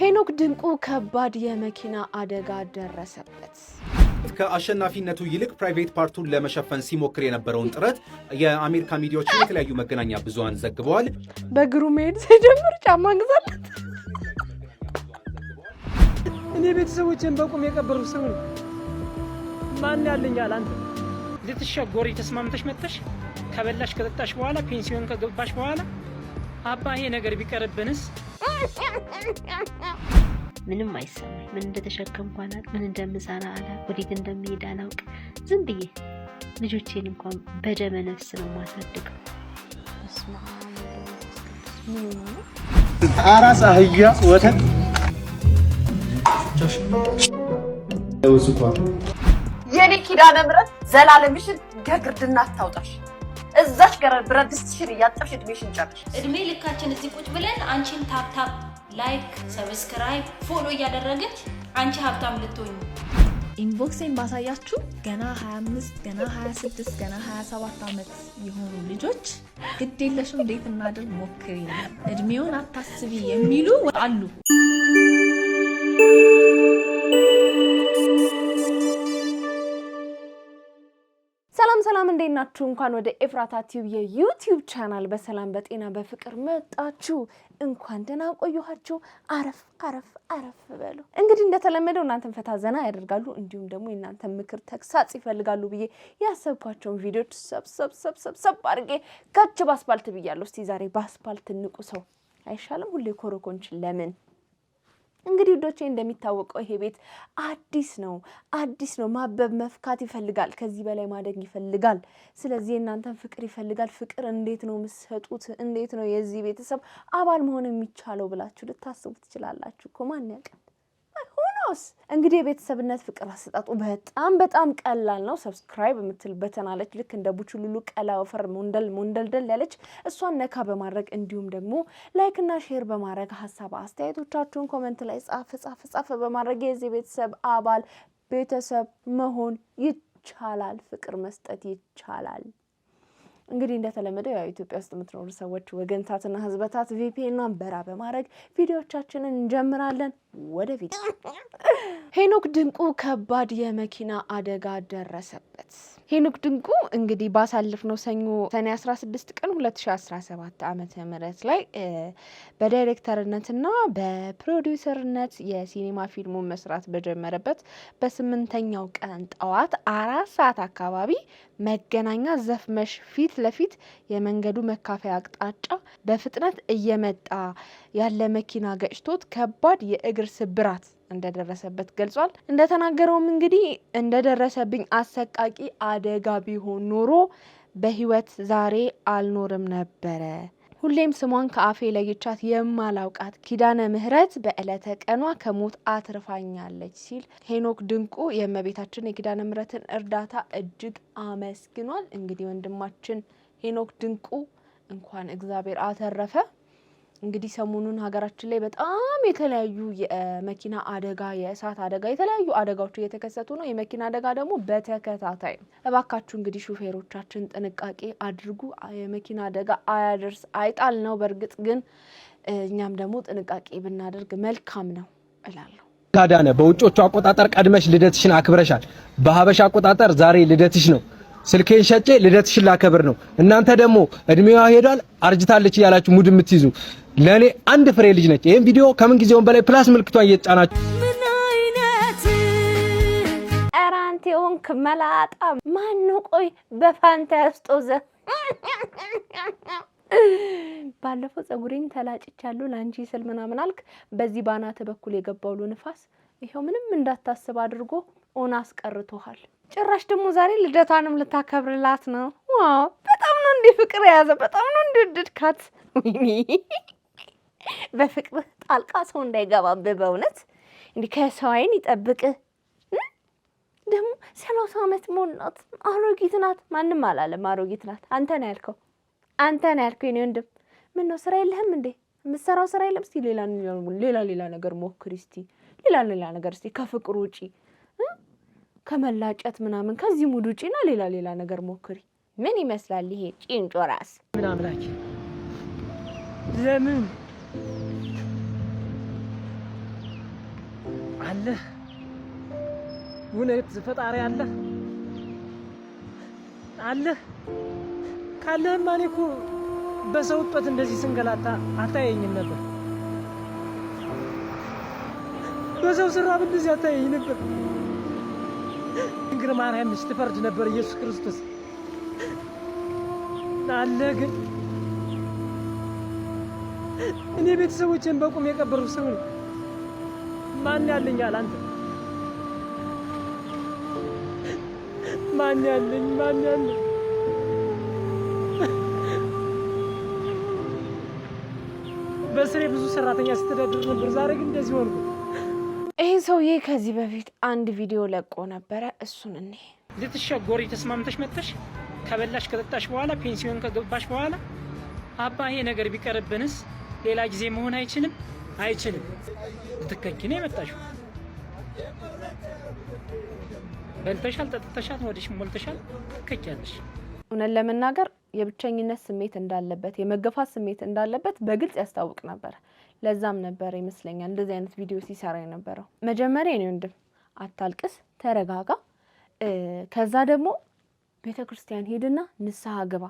ሄኖክ ድንቁ ከባድ የመኪና አደጋ ደረሰበት። ከአሸናፊነቱ ይልቅ ፕራይቬት ፓርቱን ለመሸፈን ሲሞክር የነበረውን ጥረት የአሜሪካ ሚዲያዎች የተለያዩ መገናኛ ብዙሃን ዘግበዋል። በእግሩ መሄድ ሲጀምር ጫማ ገዛለት። እኔ ቤተሰቦቼን በቁም የቀበሩ ሰው ነው። ማን ያለኛል? አንተ ልትሸጎሪ ተስማምተሽ መጥተሽ ከበላሽ ከጠጣሽ በኋላ ፔንሲዮን ከገባሽ በኋላ አባ ይሄ ነገር ቢቀርብንስ? ምንም አይሰማኝ። ምን እንደተሸከምኩ አላውቅ፣ ምን እንደምሰራ አላውቅ፣ ወዴት እንደምሄድ አላውቅ። ዝም ብዬ ልጆቼን እንኳን በደመ ነፍስ ነው ማሳድገው። አራስ አህያ ወተት የኔ ኪዳነ ምሕረት ዘላለምሽን ከግርድና አታውጣሽ። እዛሽ ጋር ብረት ድስትሽን እያጠብሽ እድሜሽን ጨርሽ። እድሜ ልካችን እዚህ ቁጭ ብለን አንቺን ታፕታፕ ላይክ ሰብስክራይብ ፎሎ እያደረገች አንቺ ሀብታም ልትሆኚ። ኢንቦክሴን ባሳያችሁ ገና 25 ገና 26 ገና 27 ዓመት የሆኑ ልጆች ግዴለሽም እንዴት እናድር ሞክሪ እድሜውን አታስቢ የሚሉ አሉ። ሰላም እንዴት ናችሁ? እንኳን ወደ ኤፍራታ ቲዩብ የዩቲዩብ ቻናል በሰላም በጤና በፍቅር መጣችሁ። እንኳን ደህና ቆያችሁ። አረፍ በሉ። እንግዲህ እንደተለመደው እናንተን ፈታ ዘና ያደርጋሉ እንዲሁም ደግሞ እናንተን ምክር ተግሳጽ ይፈልጋሉ ብዬ ያሰብኳቸውን ቪዲዮዎች ሰብ አድርጌ ካች ባስፓልት ብያለሁ። እስቲ ዛሬ ባስፓልት ንቁ ሰው አይሻልም? ሁሌ ኮረኮንች ለምን? እንግዲህ ውዶቼ እንደሚታወቀው ይሄ ቤት አዲስ ነው ማበብ መፍካት ይፈልጋል። ከዚህ በላይ ማደግ ይፈልጋል። ስለዚህ እናንተን ፍቅር ይፈልጋል። ፍቅር እንዴት ነው የምትሰጡት? እንዴት ነው የዚህ ቤተሰብ አባል መሆን የሚቻለው ብላችሁ ልታስቡ ትችላላችሁ እኮ ማን ያውቃል? ሆኖስ እንግዲህ የቤተሰብነት ፍቅር አሰጣጡ በጣም ቀላል ነው። ሰብስክራይብ የምትል በተን አለች፣ ልክ እንደ ቡችሉሉ ቀላ ወፈር ሞንደልደል ያለች፣ እሷን ነካ በማድረግ እንዲሁም ደግሞ ላይክ እና ሼር በማድረግ ሀሳብ አስተያየቶቻችሁን ኮሜንት ላይ ጻፍ በማድረግ የዚህ ቤተሰብ አባል ቤተሰብ መሆን ይቻላል። ፍቅር መስጠት ይቻላል። እንግዲህ እንደተለመደው ያው ኢትዮጵያ ውስጥ የምትኖሩ ሰዎች ወገንታትና ህዝበታት ቪፒኤን በራ በማድረግ ቪዲዮቻችንን እንጀምራለን። ወደ ቪዲዮ። ሄኖክ ድንቁ ከባድ የመኪና አደጋ ደረሰበት። ሄኖክ ድንቁ እንግዲህ ባሳለፍነው ሰኞ ሰኔ 16 ቀን 2017 ዓመተ ምህረት ላይ በዳይሬክተርነትና በፕሮዲውሰርነት የሲኔማ ፊልሙን መስራት በጀመረበት በ8ኛው ቀን ጠዋት 4 ሰዓት አካባቢ መገናኛ ዘፍመሽ ፊት ለፊት የመንገዱ መካፈያ አቅጣጫ በፍጥነት እየመጣ ያለ መኪና ገጭቶት ከባድ የእግር ስብራት እንደደረሰበት ገልጿል። እንደተናገረውም እንግዲህ እንደደረሰብኝ አሰቃቂ አደጋ ቢሆን ኖሮ በህይወት ዛሬ አልኖርም ነበረ። ሁሌም ስሟን ከአፌ ለይቻት የማላውቃት ኪዳነ ምህረት በዕለተ ቀኗ ከሞት አትርፋኛለች ሲል ሄኖክ ድንቁ የእመቤታችን የኪዳነ ምህረትን እርዳታ እጅግ አመስግኗል። እንግዲህ ወንድማችን ሄኖክ ድንቁ እንኳን እግዚአብሔር አተረፈ። እንግዲህ ሰሞኑን ሀገራችን ላይ በጣም የተለያዩ የመኪና አደጋ፣ የእሳት አደጋ፣ የተለያዩ አደጋዎች እየተከሰቱ ነው። የመኪና አደጋ ደግሞ በተከታታይ ነው። እባካችሁ እንግዲህ ሹፌሮቻችን ጥንቃቄ አድርጉ። የመኪና አደጋ አያደርስ አይጣል ነው። በእርግጥ ግን እኛም ደግሞ ጥንቃቄ ብናደርግ መልካም ነው እላለሁ። ታዳነ በውጮቹ አቆጣጠር ቀድመሽ ልደትሽን አክብረሻል። በሀበሻ አቆጣጠር ዛሬ ልደትሽ ነው። ስልኬን ሸጬ ልደትሽን ላከብር ነው። እናንተ ደግሞ እድሜዋ ሄዷል አርጅታለች እያላችሁ ሙድ የምትይዙ ለኔ አንድ ፍሬ ልጅ ነች። ይሄን ቪዲዮ ከምን ጊዜውን በላይ ፕላስ ምልክቷን እየጫናችሁ ምን አይነት አራንቴውን ከመላጣ ማን ነው? ቆይ በፋንታ ያስጦዘ ባለፈው ጸጉሬን ተላጭቻለሁ ላንቺ ስል ምናምን አልክ። በዚህ ባናተ በኩል የገባው ንፋስ ይሄው ምንም እንዳታስብ አድርጎ ኦና አስቀርቶሃል። ጭራሽ ደግሞ ዛሬ ልደቷንም ልታከብርላት ነው። ዋው በጣም ነው እንደ ፍቅር የያዘ፣ በጣም ነው እንደወደድካት። ወይኔ በፍቅር ጣልቃ ሰው እንዳይገባብህ በእውነት እንዲህ ከሰው አይን ይጠብቅህ። ደግሞ 30 ዓመት ሞላት። አሮጊት ናት። ማንም አላለም አሮጊት ናት። አንተ ነው ያልከው የኔ ወንድም። ምን ነው ስራ የለህም እንዴ? የምትሰራው ስራ የለም? እስቲ ሌላ ነገር ሞክሪ። እስቲ ሌላ ነገር እስቲ ከፍቅር ውጪ ከመላጨት ምናምን ከዚህ ሙድ ውጪና ሌላ ነገር ሞክሪ። ምን ይመስላል ይሄ ጭንጮ ራስ? ምን አምላክ ለምን አለ እውነት ፈጣሪ አለ ካለህማ እኔ እኮ በሰው እጦት እንደዚህ ስንገላታ አታየኝም ነበር። በሰው ስራብ እንደዚህ አታየኝ ነበር። ድንግል ማርያም ስትፈርድ ነበር ኢየሱስ ክርስቶስ አለ። ግን እኔ ቤተሰቦቼን በቁም የቀበሩ ሰው ነኝ። ማን ያለኛል? አንተ ማን ያለኝ? በስሬ ብዙ ሰራተኛ ስተዳድር ነበር። ዛሬ ግን እንደዚህ ሆንኩ። ይህ ሰውዬ ከዚህ በፊት አንድ ቪዲዮ ለቆ ነበረ። እሱን እኔ ልትሸጎሪ ተስማምተሽ መጥተሽ ከበላሽ ከጠጣሽ በኋላ ፔንሲዮን ከገባሽ በኋላ አባ ይሄ ነገር ቢቀርብንስ ሌላ ጊዜ መሆን አይችልም ልትከኪ ነው የመጣሽው። በልተሻል፣ ጠጥተሻል፣ ወዲሽ ሞልተሻል፣ ትከኪያለሽ። እውነት ለመናገር የብቸኝነት ስሜት እንዳለበት የመገፋት ስሜት እንዳለበት በግልጽ ያስታውቅ ነበር። ለዛም ነበር ይመስለኛል እንደዚህ አይነት ቪዲዮ ሲሰራ የነበረው። መጀመሪያ እኔ ወንድም አታልቅስ፣ ተረጋጋ። ከዛ ደግሞ ቤተክርስቲያን ሄድና ንስሐ ግባ።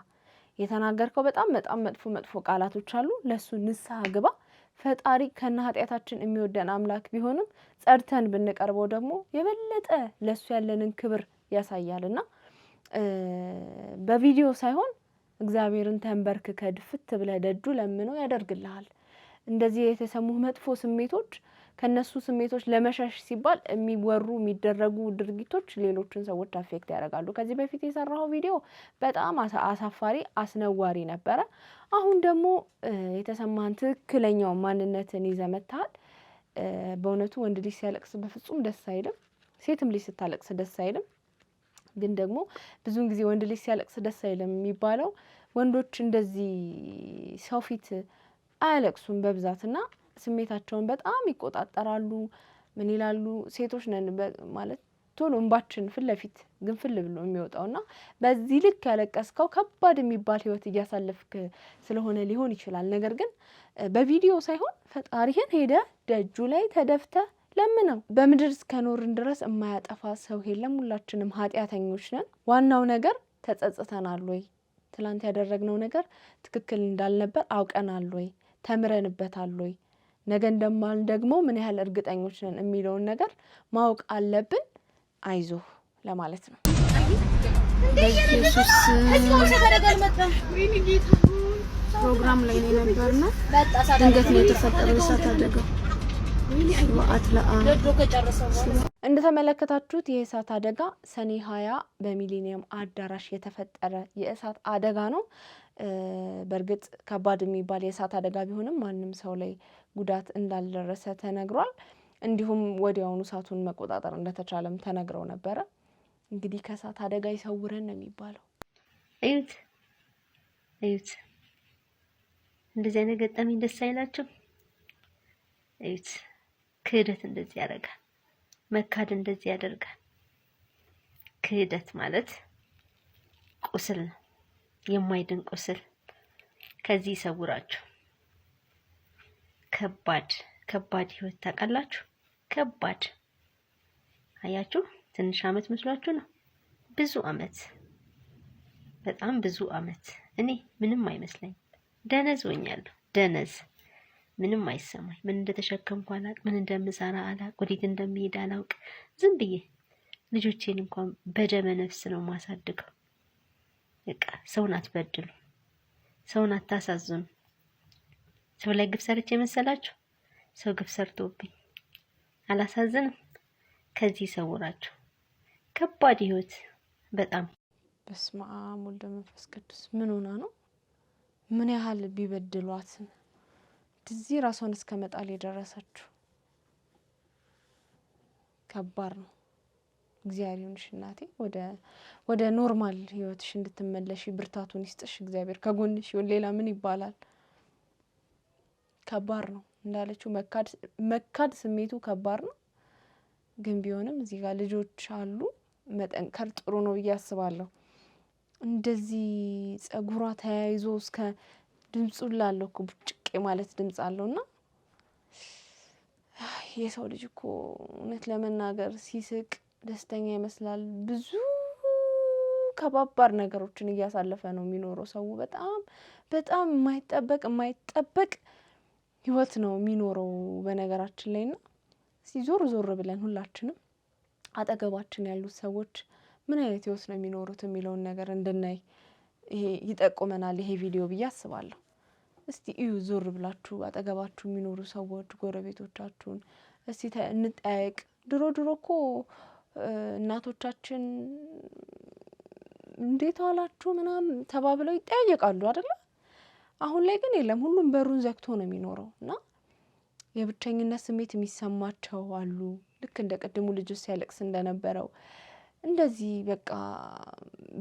የተናገርከው በጣም መጥፎ ቃላቶች አሉ። ለሱ ንስሐ ግባ። ፈጣሪ ከነ ኃጢአታችን የሚወደን አምላክ ቢሆንም ጸድተን ብንቀርበው ደግሞ የበለጠ ለሱ ያለንን ክብር ያሳያልና በቪዲዮ ሳይሆን እግዚአብሔርን ተንበርክከ ድፍት ብለህ ደጁ ለምነው ያደርግልሃል። እንደዚህ የተሰሙህ መጥፎ ስሜቶች ከነሱ ስሜቶች ለመሸሽ ሲባል የሚወሩ የሚደረጉ ድርጊቶች ሌሎችን ሰዎች አፌክት ያደርጋሉ። ከዚህ በፊት የሰራው ቪዲዮ በጣም አሳፋሪ አስነዋሪ ነበረ። አሁን ደግሞ የተሰማን ትክክለኛው ማንነትን ይዘህ መጥተሃል። በእውነቱ ወንድ ልጅ ሲያለቅስ በፍጹም ደስ አይልም። ሴትም ልጅ ስታለቅስ ደስ አይልም። ግን ደግሞ ብዙውን ጊዜ ወንድ ልጅ ሲያለቅስ ደስ አይልም የሚባለው ወንዶች እንደዚህ ሰው ፊት አያለቅሱም በብዛትና ስሜታቸውን በጣም ይቆጣጠራሉ። ምን ይላሉ? ሴቶች ነን ማለት ቶሎ እንባችን ፊት ለፊት ግንፍል ብሎ የሚወጣውና በዚህ ልክ ያለቀስከው ከባድ የሚባል ህይወት እያሳለፍክ ስለሆነ ሊሆን ይችላል። ነገር ግን በቪዲዮ ሳይሆን ፈጣሪህን ሄደ ደጁ ላይ ተደፍተ ለምነው። በምድር እስከኖርን ድረስ የማያጠፋ ሰው የለም። ሁላችንም ኃጢአተኞች ነን። ዋናው ነገር ተጸጽተናል ወይ? ትላንት ያደረግነው ነገር ትክክል እንዳልነበር አውቀናል ወይ? ተምረንበታል ወይ? ነገ እንደማል ደግሞ ምን ያህል እርግጠኞች ነን የሚለውን ነገር ማወቅ አለብን። አይዞህ ለማለት ነው። ፕሮግራም ላይ ነው ነበርና ድንገት ነው የተፈጠረው እሳት አደጋ። እንደተመለከታችሁት የእሳት አደጋ ሰኔ 20 በሚሊኒየም አዳራሽ የተፈጠረ የእሳት አደጋ ነው። በእርግጥ ከባድ የሚባል የእሳት አደጋ ቢሆንም ማንም ሰው ላይ ጉዳት እንዳልደረሰ ተነግሯል። እንዲሁም ወዲያውኑ እሳቱን መቆጣጠር እንደተቻለም ተነግረው ነበረ። እንግዲህ ከእሳት አደጋ ይሰውረን ነው የሚባለው። እዩት እንደዚህ አይነት ገጠመኝ ደስ አይላችሁ? እዩት ክህደት እንደዚህ ያደርጋል። መካድ እንደዚህ ያደርጋል። ክህደት ማለት ቁስል ነው፣ የማይድን ቁስል። ከዚህ ይሰውራችሁ። ከባድ ህይወት ታውቃላችሁ? ከባድ አያችሁ። ትንሽ አመት መስሏችሁ ነው? ብዙ አመት፣ በጣም ብዙ አመት። እኔ ምንም አይመስለኝ፣ ደነዝ ሆኛለሁ። ደነዝ ምንም አይሰማኝ። ምን እንደተሸከምኩ አላውቅ፣ ምን እንደምሰራ አላውቅ፣ ወዴት እንደሚሄድ አላውቅ። ዝም ብዬ ልጆቼን እንኳን በደመ ነፍስ ነው ማሳድገው። በቃ ሰውን አትበድሉ፣ ሰውን አታሳዝኑ። ሰው ላይ ግፍ ሰርቼ መሰላችሁ? ሰው ግፍ ሰርቶብኝ አላሳዝንም። ከዚህ ሰውራችሁ። ከባድ ህይወት በጣም። በስመ አብ ወወልድ ወመንፈስ ቅዱስ። ምን ሆና ነው? ምን ያህል ቢበድሏት እዚህ ራሷን እስከ መጣል የደረሰችው? ከባድ ነው። እግዚአብሔር ይሁንሽ እናቴ፣ ወደ ኖርማል ህይወትሽ እንድትመለሺ ብርታቱን ይስጥሽ እግዚአብሔር። ከጎንሽ ይሁን። ሌላ ምን ይባላል? ከባድ ነው እንዳለችው መካድ ስሜቱ ከባድ ነው። ግን ቢሆንም እዚህ ጋር ልጆች አሉ፣ መጠንከር ጥሩ ነው ብዬ አስባለሁ። እንደዚህ ጸጉሯ ተያይዞ እስከ ድምጹ ላለው ቡጭቄ ማለት ድምጽ አለውና የሰው ልጅ እኮ እውነት ለመናገር ሲስቅ ደስተኛ ይመስላል። ብዙ ከባባድ ነገሮችን እያሳለፈ ነው የሚኖረው ሰው። በጣም በጣም የማይጠበቅ ህይወት ነው የሚኖረው በነገራችን ላይና ዞር ብለን ሁላችንም አጠገባችን ያሉት ሰዎች ምን አይነት ህይወት ነው የሚኖሩት የሚለውን ነገር እንድናይ ይሄ ይጠቁመናል ይሄ ቪዲዮ ብዬ አስባለሁ። እስቲ እዩ ዞር ብላችሁ አጠገባችሁ የሚኖሩ ሰዎች ጎረቤቶቻችሁን እስቲ እንጠያየቅ። ድሮ እኮ እናቶቻችን እንዴት ዋላችሁ ምናምን ተባብለው ይጠያየቃሉ አይደል? አሁን ላይ ግን የለም፣ ሁሉም በሩን ዘግቶ ነው የሚኖረው እና የብቸኝነት ስሜት የሚሰማቸው አሉ። ልክ እንደ ቀድሙ ልጅ ሲያለቅስ እንደነበረው እንደዚህ በቃ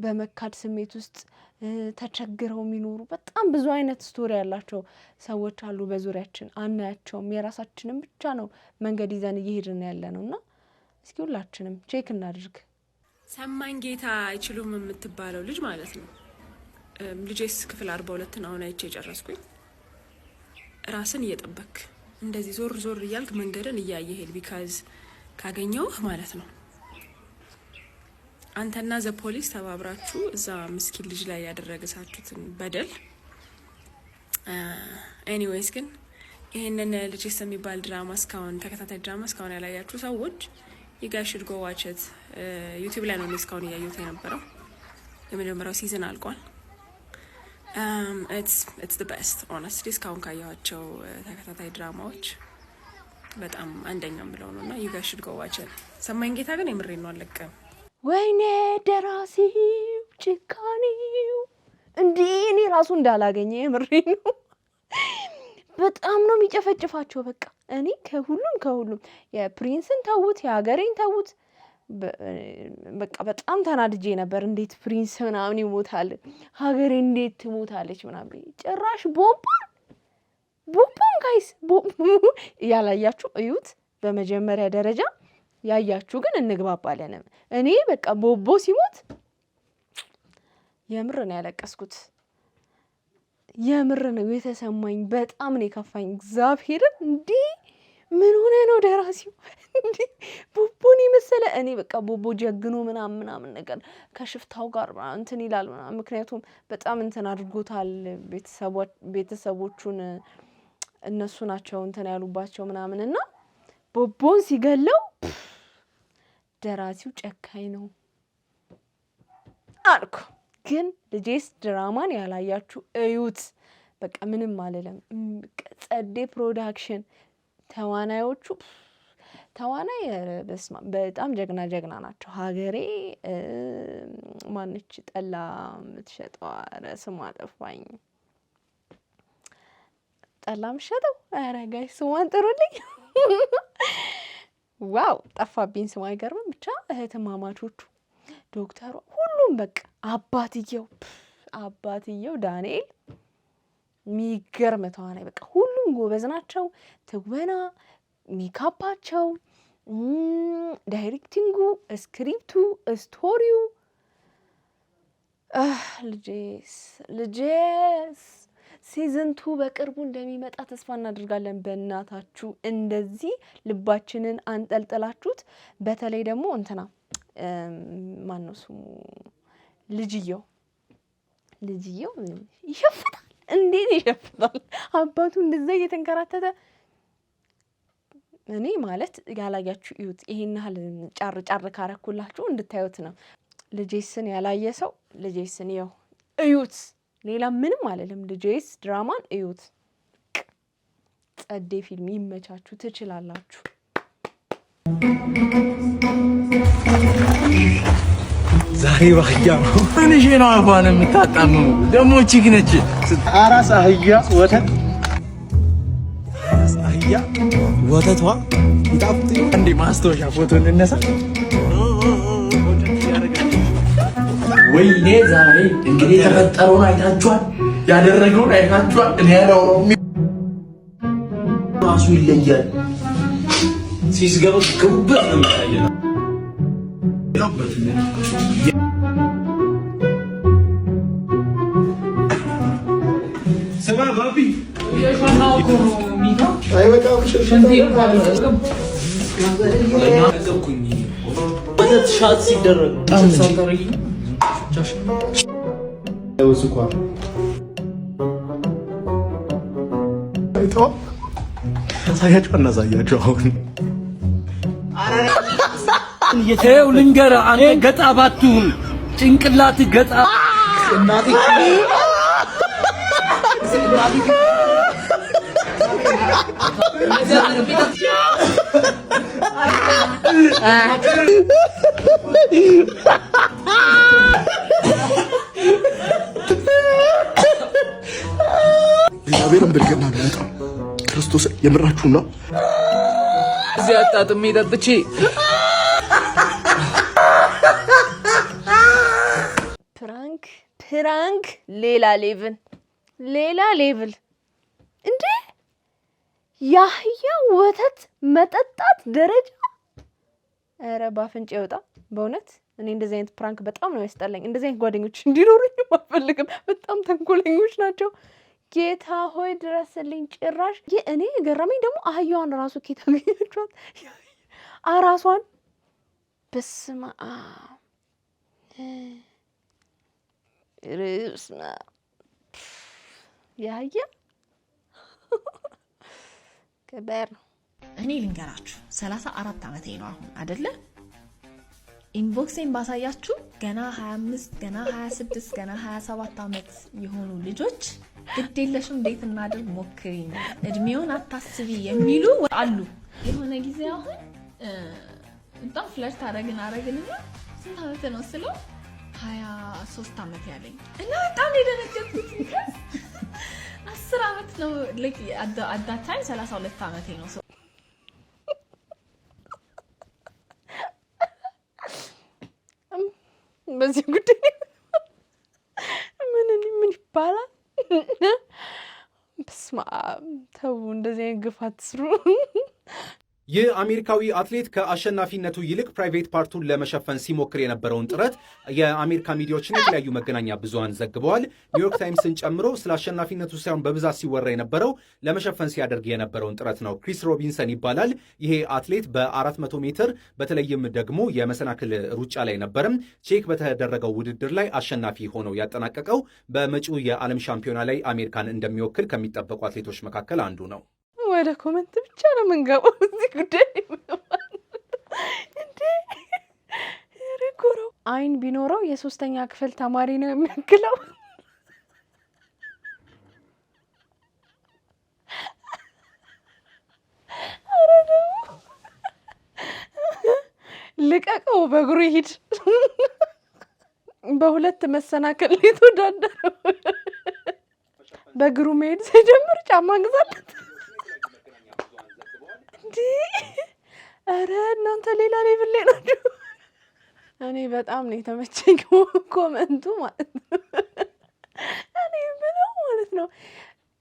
በመካድ ስሜት ውስጥ ተቸግረው የሚኖሩ በጣም ብዙ አይነት ስቶሪ ያላቸው ሰዎች አሉ በዙሪያችን፣ አናያቸውም። የራሳችንን ብቻ ነው መንገድ ይዘን እየሄድን ያለነውና እስኪ ሁላችንም ቼክ እናድርግ። ሰማኝ ጌታ አይችሉም የምትባለው ልጅ ማለት ነው። ልጄስ ክፍል 42 አሁን አይቼ ጨረስኩኝ። ራስን እየጠበክ እንደዚህ ዞር እያልክ መንገድን እያየሄድ ቢካዝ ካገኘውህ ማለት ነው አንተና ዘ ፖሊስ ተባብራችሁ እዛ ምስኪን ልጅ ላይ ያደረገሳችሁትን በደል። ኤኒዌይስ ግን ይሄንን ልጅስ የሚባል ድራማ እስካሁን ተከታታይ ድራማ እስካሁን ያላያችሁ ሰዎች ይጋሽድ ጎ ዋችት። ዩቲዩብ ላይ ነው እስካሁን እያየሁት የነበረው። የመጀመሪያው ሲዝን አልቋል። it's the best honestly እስካሁን ካየኋቸው ተከታታይ ድራማዎች በጣም አንደኛም ብለው ነውና ይጋሽድ ጎ ዋችት። ሰማኝ ጌታ ግን የምሬን ነው አለቀም። ወይኔ ደራሲው ጭካኔው እንዴ እኔ ራሱ እንዳላገኘ የምሬን ነው። በጣም ነው የሚጨፈጭፋቸው። በቃ እኔ ከሁሉም የፕሪንስን ተውት፣ የሀገሬን ተውት። በቃ በጣም ተናድጄ ነበር። እንዴት ፕሪንስ ምናምን ይሞታል፣ ሀገሬ እንዴት ትሞታለች ምናምን። ጭራሽ ቦምቦን ጋይስ ያላያችሁ እዩት። በመጀመሪያ ደረጃ ያያችሁ ግን እንግባባለን። እኔ በቃ ቦቦ ሲሞት የምር ነው ያለቀስኩት። የምር ነው የተሰማኝ። በጣም ነው የከፋኝ። እግዚአብሔርን እንዴ ምን ሆነ ነው ደራሲው እንዴ ቦቦን ይመስለ። እኔ በቃ ቦቦ ጀግኖ ምናምን ነገር ከሽፍታው ጋር እንትን ይላል ምናምን። ምክንያቱም በጣም እንትን አድርጎታል። ቤተሰቦቹን እነሱ ናቸው እንትን ያሉባቸው ምናምንና ቦቦን ሲገለው ደራሲው ጨካኝ ነው አልኩ። ግን ልጄስ ድራማን ያላያችሁ እዩት። በቃ ምንም አልልም። ጸዴ ፕሮዳክሽን ተዋናዮቹ ተዋናይ በጣም ጀግና ናቸው። ሀገሬ ማንች ጠላ የምትሸጠው ስሟ ጠፋኝ። ጠላ የምትሸጠው ኧረ ጋይስ ስሟን ጥሩልኝ። ዋው ጠፋብኝ ስሟ። አይገርምም? ብቻ እህትማማቾቹ ዶክተሩ ሁሉም በቃ አባትየው ዳንኤል የሚገርም ተዋናይ። በቃ ሁሉም ጎበዝ ናቸው። ትወና፣ ሜካፓቸው፣ ዳይሬክቲንጉ፣ ስክሪፕቱ፣ ስቶሪው ልጄስ ሲዝን 2 በቅርቡ እንደሚመጣ ተስፋ እናደርጋለን። በእናታችሁ እንደዚህ ልባችንን አንጠልጥላችሁት። በተለይ ደግሞ እንትና ማን ነው ስሙ ልጅየው ይሸፍታል። እንዴት ይሸፍታል? አባቱ እንደዛ እየተንከራተተ እኔ ማለት ያላያችሁ እዩት። ይሄን ያህል ጫር ካረኩላችሁ እንድታዩት ነው። ልጄስን ያላየ ሰው ልጄስን ይው እዩት። ሌላ ምንም አልልም። ልጄስ ድራማን እዩት። ጸዴ ፊልም ይመቻችሁ፣ ትችላላችሁ። ዛሬ ባህያ ነው እንጂ ነው አባን የምታጣመው ደሞ ቺክ ነች። አራስ አህያ ወተቷ ይጣፍጥ። እንዴ ማስታወሻ ፎቶ እንነሳ። ወይኔ ዛሬ እንግዲህ የተፈጠረውን አይታችኋል፣ ያደረገውን አይታችኋል። እኔ ያለው ራሱ ይለያል። ሲስገቡት ግቡበት ነው የሚታየው። ስማ ባቢ ይሄው ልንገርህ አንተ ገጣ ባትሁን ጭንቅላት ገጣ እናቴ እግዚአብሔርን ብልግና ነው ክርስቶስ የምራችሁ ነው እዚህ አጣጥሜ ጠጥቼ ፕራንክ ሌላ ሌቭል እንዴ ያህያ ወተት መጠጣት ደረጃ ኧረ ባፍንጭ ይወጣ በእውነት እኔ እንደዚህ አይነት ፕራንክ በጣም ነው ያስጠላኝ እንደዚህ አይነት ጓደኞች እንዲኖሩኝ አልፈልግም በጣም ተንኮለኞች ናቸው ጌታ ሆይ ድረስልኝ ጭራሽ እኔ ገረመኝ ደግሞ አህያዋን ራሱ ኬታ ገኘቻት አራሷን በስማ ርስማ ያያ ከበር እኔ ልንገራችሁ 34 ዓመቴ ነው አሁን አይደለ ኢንቦክሴን ባሳያችሁ ገና 25 ገና 26 ገና 27 ዓመት የሆኑ ልጆች ግዴለሽም እንዴት እናድርግ ሞክሪኝ እድሜውን አታስቢ የሚሉ አሉ የሆነ ጊዜ አሁን በጣም ፍለርት አረግንና ስንት ዓመት ነው ስለው 23 ዓመት ያለኝ እና በጣም የደነገጥኩት 10 ዓመት ነው like at that time 32 ዓመቴ ነው በዚህ ጉዳይ ምን ይባላል በስመ አብ ተው እንደዚህ ግፍ አትስሩ ይህ አሜሪካዊ አትሌት ከአሸናፊነቱ ይልቅ ፕራይቬት ፓርቱን ለመሸፈን ሲሞክር የነበረውን ጥረት የአሜሪካ ሚዲያዎችና የተለያዩ መገናኛ ብዙሃን ዘግበዋል። ኒውዮርክ ታይምስን ጨምሮ ስለ አሸናፊነቱ ሳይሆን በብዛት ሲወራ የነበረው ለመሸፈን ሲያደርግ የነበረውን ጥረት ነው። ክሪስ ሮቢንሰን ይባላል። ይሄ አትሌት በ400 ሜትር በተለይም ደግሞ የመሰናክል ሩጫ ላይ ነበርም ቼክ በተደረገው ውድድር ላይ አሸናፊ ሆነው ያጠናቀቀው በመጪው የዓለም ሻምፒዮና ላይ አሜሪካን እንደሚወክል ከሚጠበቁ አትሌቶች መካከል አንዱ ነው። ወደ ኮሜንት ብቻ ነው የምንገባው እዚህ ጉዳይ እንዴ ሪኮሮ አይን ቢኖረው የሶስተኛ ክፍል ተማሪ ነው የሚያክለው ልቀቀው በእግሩ ይሂድ በሁለት መሰናከል የተወዳደረው በእግሩ መሄድ ሲጀምር ጫማ ግዛለት ኧረ እናንተ ሌላ ሌቭል ላይ ናችሁ እኔ በጣም ነው የተመቸኝ ኮመንቱ ማለት ነው እኔ ብለው ማለት ነው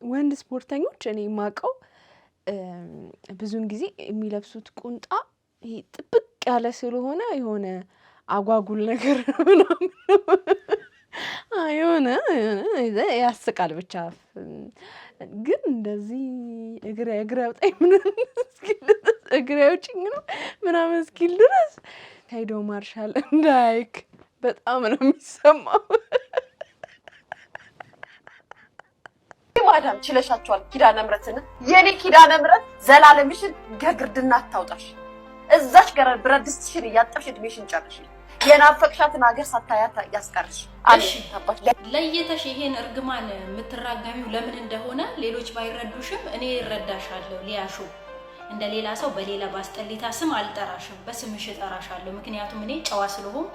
ወንድ ስፖርተኞች እኔ የማውቀው ብዙን ጊዜ የሚለብሱት ቁንጣ ይሄ ጥብቅ ያለ ስለሆነ የሆነ አጓጉል ነገር ምናምን የሆነ ያስቃል ብቻ ግን እንደዚህ እግሬ አውጣኝ እግሬ አውጭኝ ነው ምናምን እስኪል ድረስ ሄዶ ማርሻል እንዳይክ በጣም ነው የሚሰማው ማዳም ችለሻቸዋል ኪዳነ ምሕረትን የኔ ኪዳነ ምሕረት ዘላለምሽን ከግርድና አታውጣሽ እዛች ጋር ብረት ድስትሽን እያጠብሽ እድሜሽን ጨርሽ የናፈቅሻትን ሀገር ሳታያት ያስቀርሽ እሺ ለየተሽ ይሄን እርግማን የምትራገሚው ለምን እንደሆነ ሌሎች ባይረዱሽም እኔ እረዳሻለሁ ሊያሹ እንደ ሌላ ሰው በሌላ ባስጠሊታ ስም አልጠራሽም በስምሽ እጠራሻለሁ ምክንያቱም እኔ ጨዋ ስለሆንኩ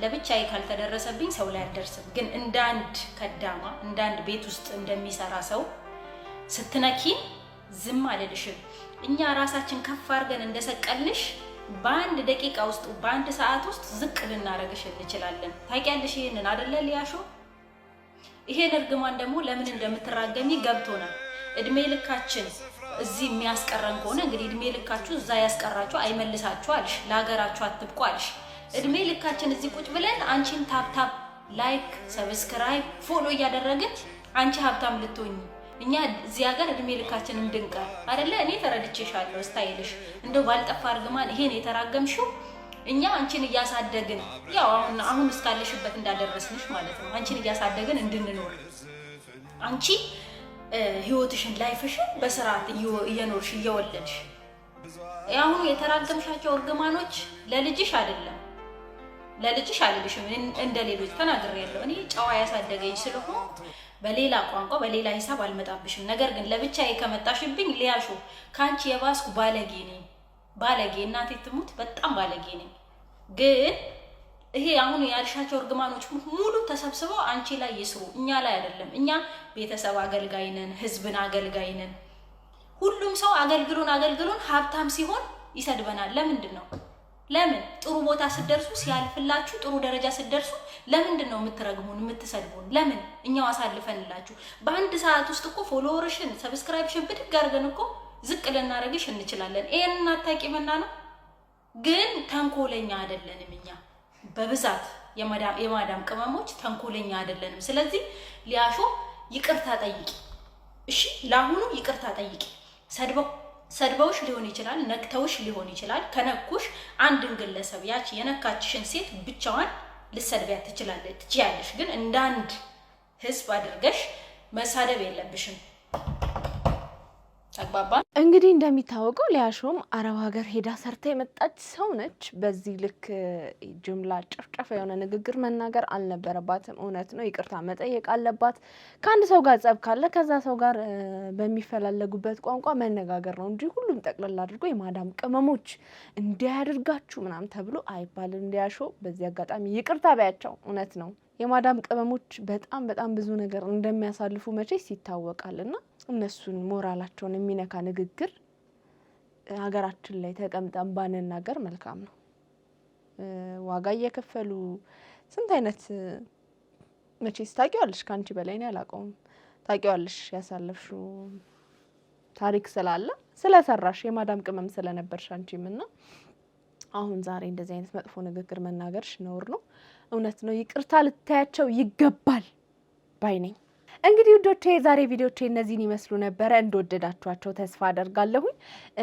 ለብቻዬ ካልተደረሰብኝ ሰው ላይ አልደርስም ግን እንዳንድ ከዳማ እንዳንድ ቤት ውስጥ እንደሚሰራ ሰው ስትነኪ ዝም አልልሽም እኛ ራሳችን ከፍ አድርገን እንደሰቀልሽ በአንድ ደቂቃ ውስጥ በአንድ ሰዓት ውስጥ ዝቅ ልናረግሽ እንችላለን ታውቂያለሽ ይሄንን አይደለ ሊያሾ ይሄን እርግማን ደግሞ ለምን እንደምትራገሚ ገብቶናል እድሜ ልካችን እዚህ የሚያስቀረን ከሆነ እንግዲህ እድሜ ልካችሁ እዛ ያስቀራችሁ አይመልሳችሁ አልሽ ለሀገራችሁ አትብቁ አልሽ እድሜ ልካችን እዚህ ቁጭ ብለን አንቺን ታፕ ላይክ ሰብስክራይብ ፎሎ እያደረግን አንቺ ሀብታም ልትሆኚ እኛ እዚህ ሀገር እድሜ ልካችን እንድንቀር አይደለ? እኔ ተረድቼሻለሁ ስታይልሽ እንደው ባልጠፋ እርግማን ይሄን የተራገምሽው እኛ አንቺን እያሳደግን ያው አሁን እስካለሽበት እንዳደረስንሽ ማለት ነው። አንቺን እያሳደግን እንድንኖር አንቺ ህይወትሽን ላይፍሽን በስርዓት እየኖርሽ እየወለድሽ ያሁን የተራገምሻቸው እርግማኖች ለልጅሽ አይደለም ለልጅሽ አልልሽም እንደ ሌሎች ተናግሬያለሁ። እኔ ጨዋ ያሳደገኝ ስለሆነ በሌላ ቋንቋ በሌላ ሂሳብ አልመጣብሽም። ነገር ግን ለብቻዬ ከመጣሽብኝ ሊያሹ ካንቺ የባስኩ ባለጌ ነኝ። ባለጌ እናቴ ትሙት በጣም ባለጌ ነኝ። ግን ይሄ አሁን ያልሻቸው እርግማኖች ሙሉ ተሰብስበው አንቺ ላይ ይስሩ፣ እኛ ላይ አይደለም። እኛ ቤተሰብ አገልጋይ ነን፣ ህዝብን አገልጋይ ነን። ሁሉም ሰው አገልግሎን ሀብታም ሲሆን ይሰድበናል። ለምንድን ነው? ለምን ጥሩ ቦታ ስትደርሱ ሲያልፍላችሁ ጥሩ ደረጃ ስትደርሱ ለምንድን ነው የምትረግሙን የምትሰድቡን? ለምን? እኛው አሳልፈንላችሁ በአንድ ሰዓት ውስጥ እኮ ፎሎወርሽን ሰብስክራይብሽን ብድግ አድርገን እኮ ዝቅ ልናረግሽ እንችላለን። ይሄን አታውቂምና ነው። ግን ተንኮለኛ አይደለንም እኛ በብዛት የማዳም ቅመሞች ተንኮለኛ አይደለንም። ስለዚህ ሊያሾ ይቅርታ ጠይቂ እሺ፣ ለአሁኑ ይቅርታ ጠይቂ። ሰድበውሽ ሊሆን ይችላል፣ ነክተውሽ ሊሆን ይችላል። ከነኩሽ አንድን ግለሰብ ያቺ የነካችሽን ሴት ብቻዋን ልሰድቢያት ትችያለሽ። ግን እንደ አንድ ህዝብ አድርገሽ መሳደብ የለብሽም። ተግባባ። እንግዲህ እንደሚታወቀው ሊያሾም አረብ ሀገር ሄዳ ሰርታ የመጣች ሰው ነች። በዚህ ልክ ጅምላ ጨፍጨፋ የሆነ ንግግር መናገር አልነበረባትም። እውነት ነው፣ ይቅርታ መጠየቅ አለባት። ከአንድ ሰው ጋር ጸብ ካለ ከዛ ሰው ጋር በሚፈላለጉበት ቋንቋ መነጋገር ነው እንጂ ሁሉም ጠቅለል አድርጎ የማዳም ቅመሞች እንዲያደርጋችሁ ምናምን ተብሎ አይባልም። እንዲያሾ በዚህ አጋጣሚ ይቅርታ በያቸው። እውነት ነው፣ የማዳም ቅመሞች በጣም ብዙ ነገር እንደሚያሳልፉ መቼስ ይታወቃልና እነሱን ሞራላቸውን የሚነካ ንግግር ሀገራችን ላይ ተቀምጠን ባንናገር መልካም ነው። ዋጋ እየከፈሉ ስንት አይነት መቼስ ታውቂዋለሽ፣ ከአንቺ በላይ ነው ያላቀውም ታውቂዋለሽ። ያሳለፍሽው ታሪክ ስላለ ስለሰራሽ የማዳም ቅመም ስለነበርሽ አንቺም እና አሁን ዛሬ እንደዚህ አይነት መጥፎ ንግግር መናገርሽ ነውር ነው። እውነት ነው፣ ይቅርታ ልታያቸው ይገባል ባይ ነኝ። እንግዲህ ውዶቼ የዛሬ ቪዲዮቼ እነዚህን ይመስሉ ነበረ። እንደወደዳችኋቸው ተስፋ አደርጋለሁኝ።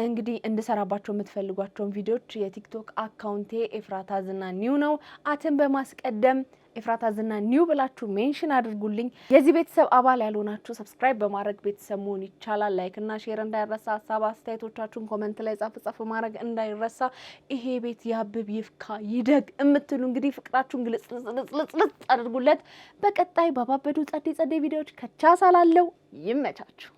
እንግዲህ እንድሰራባቸው የምትፈልጓቸውን ቪዲዮች የቲክቶክ አካውንቴ ኤፍራታ ዝና ኒው ነው። አትን በማስቀደም ኤፍራታ ዝና ኒው ብላችሁ ሜንሽን አድርጉልኝ። የዚህ ቤተሰብ አባል ያልሆናችሁ ሰብስክራይብ በማድረግ ቤተሰብ መሆን ይቻላል። ላይክ እና ሼር እንዳይረሳ። ሀሳብ አስተያየቶቻችሁን ኮሜንት ላይ ጻፍ ማድረግ እንዳይረሳ። ይሄ ቤት ያብብ ይፍካ ይደግ የምትሉ እንግዲህ ፍቅራችሁን ግልጽ አድርጉለት። በቀጣይ ባባበዱ ጸዴ ቪዲዮዎች ከቻሳላለው ይመቻችሁ።